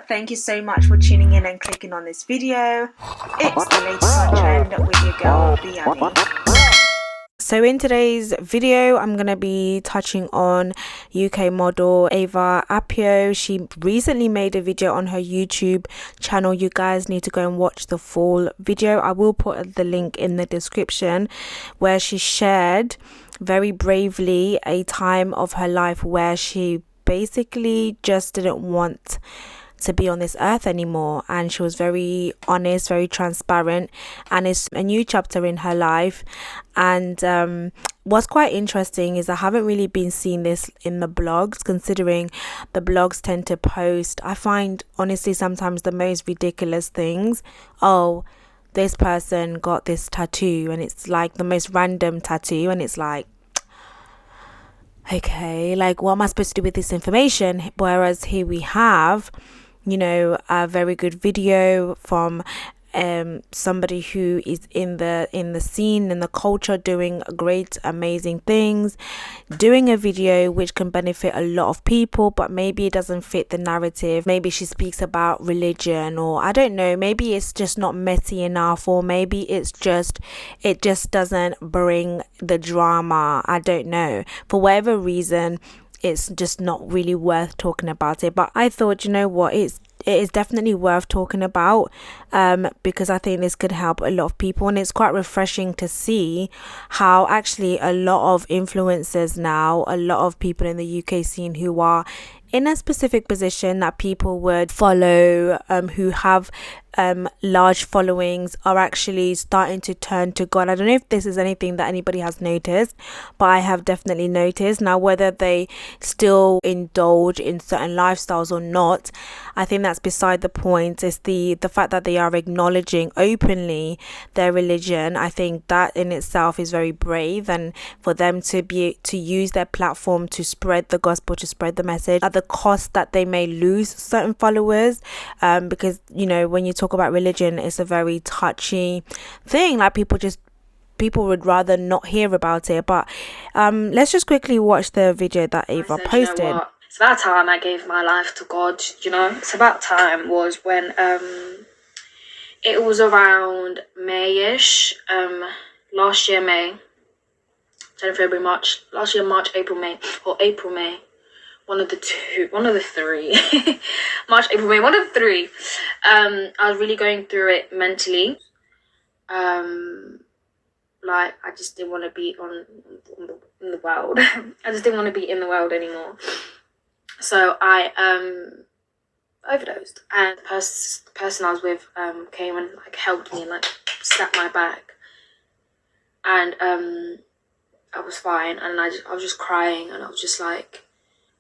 thank you so much for tuning in and clicking on this video. It's the latest on trend with your girl Eva Apio. So in today's video, I'm going to be touching on UK model Eva Apio. She recently made a video on her YouTube channel. You guys need to go and watch the full video. I will put the link in the description, where she shared very bravely a time of her life where she basically just didn't want to be on this earth anymore, and she was very honest, very transparent, and it's a new chapter in her life. And what's quite interesting is I haven't really been seeing this in the blogs, considering the blogs tend to post, I find honestly sometimes, the most ridiculous things. Oh, this person got this tattoo, and it's like the most random tattoo, and it's like, okay, like what am I supposed to do with this information? Whereas here we have, you know, a very good video from somebody who is in the scene, in the culture, doing great, amazing things, doing a video which can benefit a lot of people, but maybe it doesn't fit the narrative. Maybe she speaks about religion, or I don't know, maybe it's just not messy enough, or maybe it just doesn't bring the drama. I don't know, for whatever reason, it's just not really worth talking about it. But I thought, you know what, it is definitely worth talking about, because I think this could help a lot of people, and it's quite refreshing to see how actually a lot of influencers now, a lot of people in the UK scene who are in a specific position that people would follow, who have large followings, are actually starting to turn to God. I don't know if this is anything that anybody has noticed, but I have definitely noticed. Now, whether they still indulge in certain lifestyles or not, I think that's beside the point. It's the fact that they are acknowledging openly their religion. I think that in itself is very brave, and for them to use their platform to spread the gospel, to spread the message, at the cost that they may lose certain followers, because, you know, when you talk about religion, it's a very touchy thing. Like people would rather not hear about it. But let's just quickly watch the video that Eva posted. You know what? It's about time I gave my life to God, you know. It's about time was when it was around May-ish, last year, May, January, February, March, last year, March, April, May, or April, May, one of the three, March, April, May, one of the three. I was really going through it mentally. Like, I just didn't want to be in the world. I just didn't want to be in the world anymore. So I overdosed, and the person I was with came and like helped me and like slapped my back, and I was fine, and I was just crying, and I was just like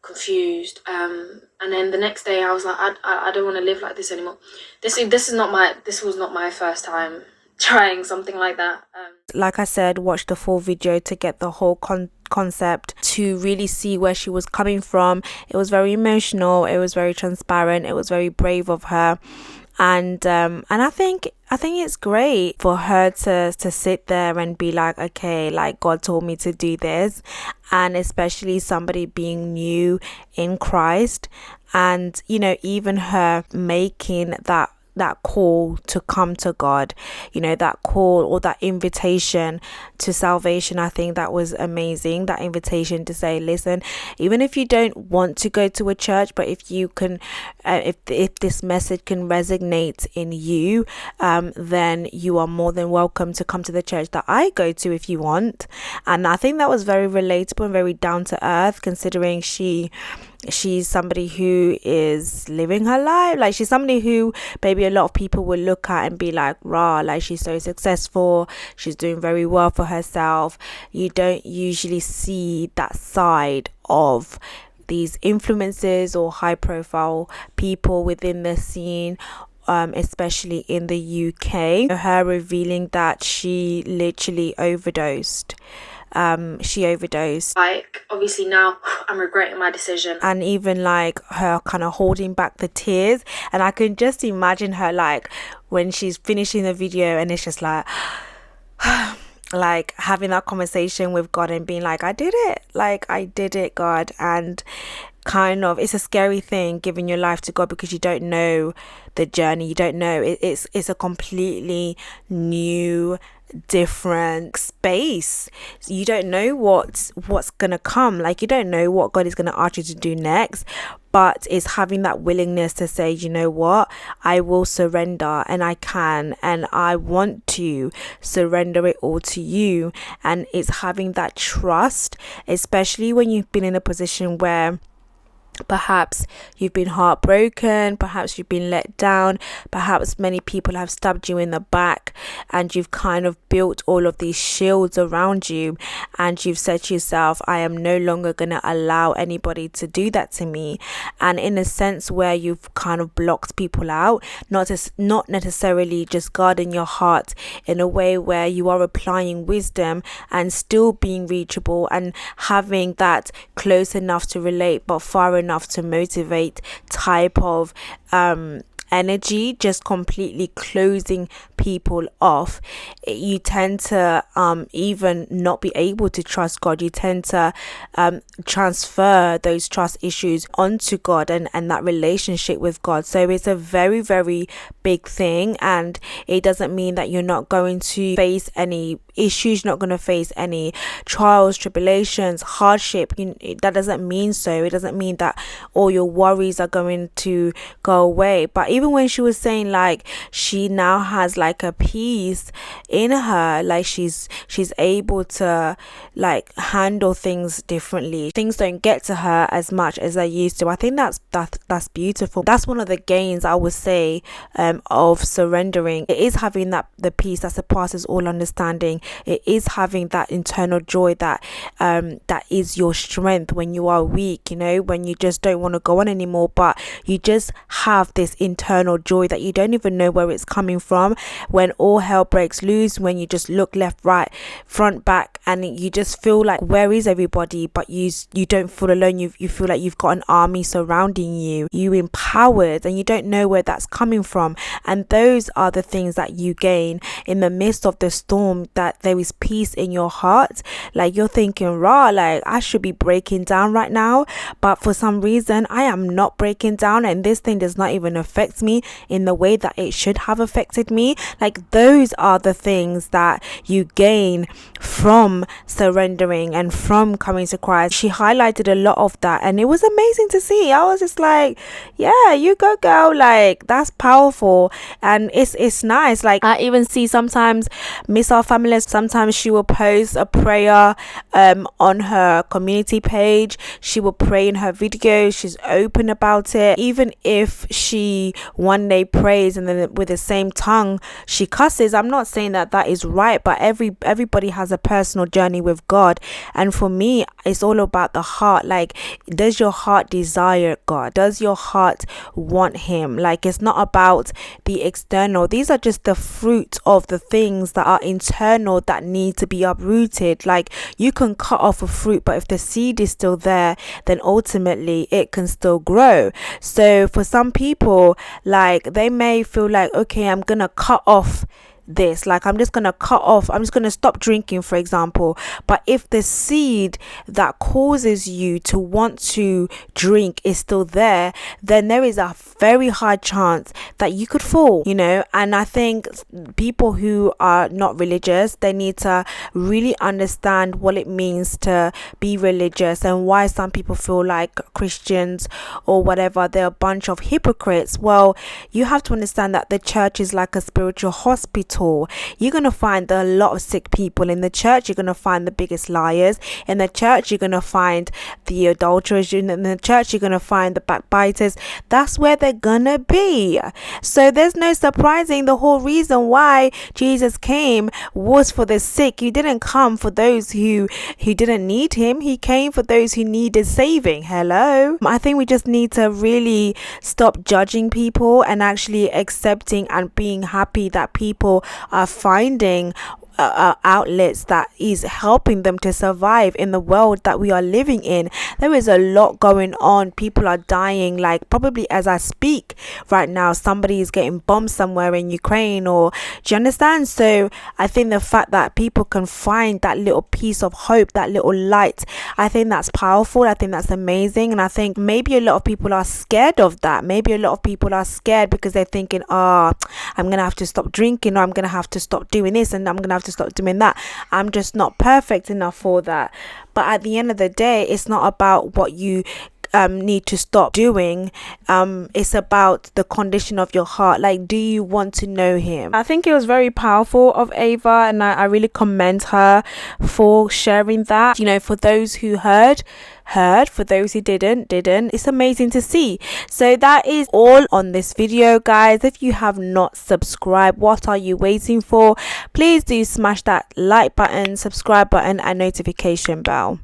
confused, and then the next day I was like, I don't want to live like this anymore. This was not my first time trying something like that. Like I said, watch the full video to get the whole concept, to really see where she was coming from. It was very emotional, it was very transparent, it was very brave of her, and I think it's great for her to sit there and be like, okay, like God told me to do this. And especially somebody being new in Christ, and, you know, even her making that call to come to God, you know, that call or that invitation to salvation. I think that was amazing, that invitation to say, listen, even if you don't want to go to a church, but if you can, if this message can resonate in you, then you are more than welcome to come to the church that I go to if you want. And I think that was very relatable and very down to earth, considering she's somebody who is living her life. Like, she's somebody who maybe a lot of people will look at and be like, rah, like, she's so successful, she's doing very well for herself. You don't usually see that side of these influencers or high profile people within the scene, especially in the UK. Her revealing that she literally overdosed. Like, obviously now I'm regretting my decision, and even like her kind of holding back the tears, and I can just imagine her like when she's finishing the video and it's just like like having that conversation with God and being like, I did it, God. And it's a scary thing giving your life to God, because you don't know the journey. You don't know, it's a completely new, different space. You don't know what's gonna come. Like, you don't know what God is gonna ask you to do next, but it's having that willingness to say, you know what, I will surrender, and I can, and I want to surrender it all to you. And it's having that trust, especially when you've been in a position where perhaps you've been heartbroken, perhaps you've been let down, perhaps many people have stabbed you in the back, and you've kind of built all of these shields around you, and you've said to yourself, I am no longer going to allow anybody to do that to me. And in a sense where you've kind of blocked people out, not necessarily just guarding your heart in a way where you are applying wisdom and still being reachable and having that close enough to relate but far enough to motivate type of energy, just completely closing people off. You tend to even not be able to trust God. You tend to transfer those trust issues onto God and that relationship with God. So it's a very, very big thing, and it doesn't mean that you're not going to face any issues, you're not going to face any trials, tribulations, hardship. That doesn't mean so. It doesn't mean that all your worries are going to go away. But even when she was saying like she now has like a peace in her, like she's able to like handle things differently, things don't get to her as much as they used to. I think that's beautiful. That's one of the gains, I would say, of surrendering. It is having the peace that surpasses all understanding. It is having that internal joy that is your strength when you are weak, when you just don't want to go on anymore, but you just have this internal joy that you don't even know where it's coming from. When all hell breaks loose, when you just look left, right, front, back, and you just feel like, where is everybody? But you don't feel alone. You feel like you've got an army surrounding you. You empowered, and you don't know where that's coming from. And those are the things that you gain in the midst of the storm, that there is peace in your heart. Like, you're thinking, rah, like I should be breaking down right now, but for some reason I am not breaking down, and this thing does not even affect me in the way that it should have affected me. Like, those are the things that you gain from surrendering and from coming to Christ. She highlighted a lot of that, and it was amazing to see. I was just like, yeah, you go girl, like that's powerful. And it's nice. Like, I even see sometimes Miss Our Family, sometimes she will post a prayer on her community page. She will pray in her videos. She's open about it. Even if she one day prays and then with the same tongue she cusses, I'm not saying that is right, but everybody has a personal journey with God. And for me, it's all about the heart. Like, does your heart desire God? Does your heart want him? Like, it's not about the external. These are just the fruit of the things that are internal that need to be uprooted. Like, you can cut off a fruit, but if the seed is still there, then ultimately it can still grow. So for some people, like, they may feel like, okay, I'm gonna cut off this, like I'm just gonna stop drinking, for example. But if the seed that causes you to want to drink is still there, then there is a very high chance that you could fall, and I think people who are not religious, they need to really understand what it means to be religious and why some people feel like Christians or whatever, they're a bunch of hypocrites. Well, you have to understand that the church is like a spiritual hospital. You're going to find a lot of sick people in the church. You're going to find the biggest liars in the church. You're going to find the adulterers in the church. You're going to find the backbiters. That's where they're going to be. So there's no surprising. The whole reason why Jesus came was for the sick. He didn't come for those who didn't need him. He came for those who needed saving. Hello. I think we just need to really stop judging people and actually accepting and being happy that people are finding outlets that is helping them to survive in the world that we are living in. There is a lot going on. People are dying, like probably as I speak right now somebody is getting bombed somewhere in Ukraine, or do you understand? So I think the fact that people can find that little piece of hope, that little light, I think that's powerful. I think that's amazing. And I think maybe a lot of people are scared of that. Maybe a lot of people are scared because they're thinking, I'm gonna have to stop drinking, or I'm gonna have to stop doing this, and I'm gonna have to stop doing that. I'm just not perfect enough for that. But at the end of the day, it's not about what you need to stop doing. It's about the condition of your heart. Like, do you want to know him? I think it was very powerful of Eva, and I really commend her for sharing that. You know, for those who heard, for those who didn't. It's amazing to see. So that is all on this video, guys. If you have not subscribed, what are you waiting for? Please do smash that like button, subscribe button, and notification bell.